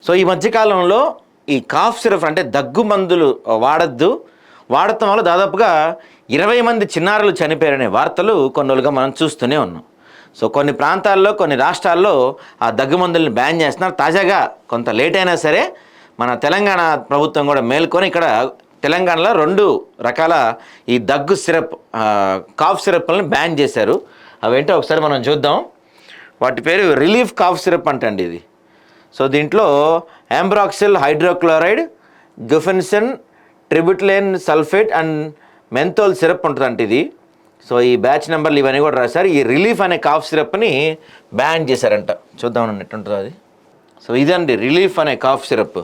So ఈ మధ్యకాలంలో ఈ కాఫ్ సిరప్ అంటే దగ్గు మందులు వాడటం వల్ల దాదాపుగా 20 మంది చిన్నారులు చనిపోయారనే వార్తలు కొన్నేళ్ళుగా మనం చూస్తూనే ఉన్నాం. సో కొన్ని ప్రాంతాల్లో కొన్ని రాష్ట్రాల్లో ఆ దగ్గు మందులను బ్యాన్ చేస్తున్నారు. తాజాగా కొంత లేట్ అయినా సరే మన తెలంగాణ ప్రభుత్వం కూడా మేల్కొని ఇక్కడ తెలంగాణలో 2 రకాల ఈ దగ్గు సిరప్ కాఫ్ సిరప్లను బ్యాన్ చేశారు. అవేంటో ఒకసారి మనం చూద్దాం. వాటి పేరు రిలీఫ్ కాఫ్ సిరప్ అంటండి ఇది. సో దీంట్లో ambroxol hydrochloride, guaifenesin, terbutaline sulphate and menthol syrup ఉంటుందంట ఇది. సో ఈ బ్యాచ్ నెంబర్లు ఇవన్నీ కూడా రాశారు. ఈ రిలీఫ్ అనే కాఫ్ సిరప్ని బ్యాన్ చేశారంట. చూద్దామని ఎట్టుంటుందో అది. సో ఇదండి రిలీఫ్ అనే కాఫ్ సిరప్.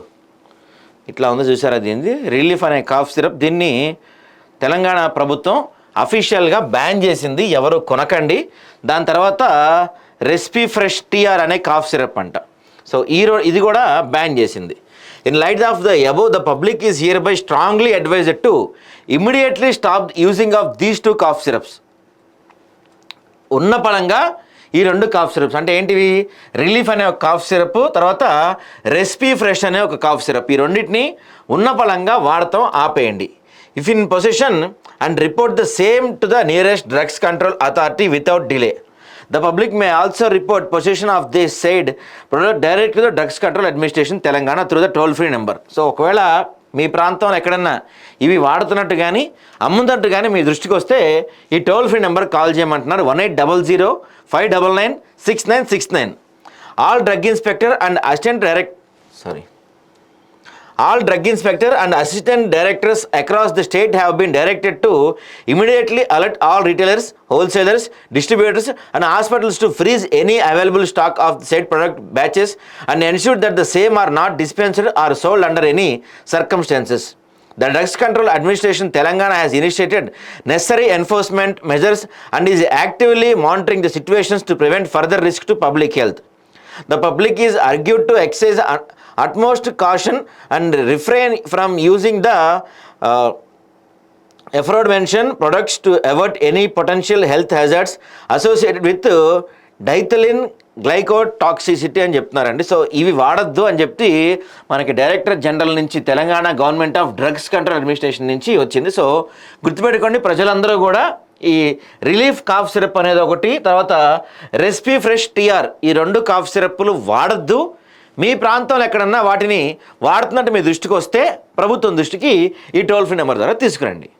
ఇట్లా ఉందో చూసారా, దీనిది రిలీఫ్ అనే కాఫ్ సిరప్. దీన్ని తెలంగాణ ప్రభుత్వం అఫీషియల్గా బ్యాన్ చేసింది, ఎవరు కొనకండి. దాని తర్వాత రెస్పీ ఫ్రెష్ టీఆర్ అనే కాఫ్ సిరప్ అంట. సో ఇది కూడా బ్యాన్ చేసింది. In light of the above the public is hereby strongly advised to immediately stop using of these 2 cough syrups. ఉన్న పరంగా ఈ 2 కాఫ్ సిరప్స్ అంటే ఏంటివి, రిలీఫ్ అనే ఒక కాఫ్ సిరప్, తర్వాత రెస్పీ ఫ్రెష్ అనే ఒక కాఫ్ సిరప్, ఈ రెండింటిని ఉన్న పరంగా వాడటం ఆపేయండి. If in position and report the same to the nearest drugs control authority without delay. The public may also report possession of this said product direct to the Drugs Control Administration Telangana through the toll free number. So ఒకవేళ మీ ప్రాంతంలో ఎక్కడన్నా ఇవి వాడుతున్నట్టు కానీ అమ్ముతున్నట్టు కానీ మీ దృష్టికి వస్తే ఈ toll free number call చేయమంటున్నారు. 1800-599-6969. All drug inspector and assistant directors across the state have been directed to immediately alert all retailers, wholesalers, distributors and hospitals to freeze any available stock of said product batches and ensure that the same are not dispensed or sold under any circumstances. The Drugs Control Administration Telangana has initiated necessary enforcement measures and is actively monitoring the situations to prevent further risk to public health. The public is urged to exercise utmost caution and refrain from using the aforementioned products to avoid any potential health hazards associated with diethylene glycol toxicity అని చెప్తున్నారండి. So ఇవి వాడద్దు అని చెప్పి మనకి director general నుంచి Telangana government of drugs control administration నుంచి వచ్చింది. So గుర్తుపెట్టుకోండి ప్రజలందరూ కూడా ఈ రిలీఫ్ కాఫ్ సిరప్ అనేది ఒకటి, తర్వాత రెస్పీ ఫ్రెష్ టీఆర్, ఈ 2 కాఫ్ సిరప్లు వాడద్దు. మీ ప్రాంతంలో ఎక్కడన్నా వాటిని వాడుతున్నట్టు మీ దృష్టికి వస్తే ప్రభుత్వం దృష్టికి ఈ టోల్ ఫ్రీ నెంబర్ ద్వారా తీసుకురండి.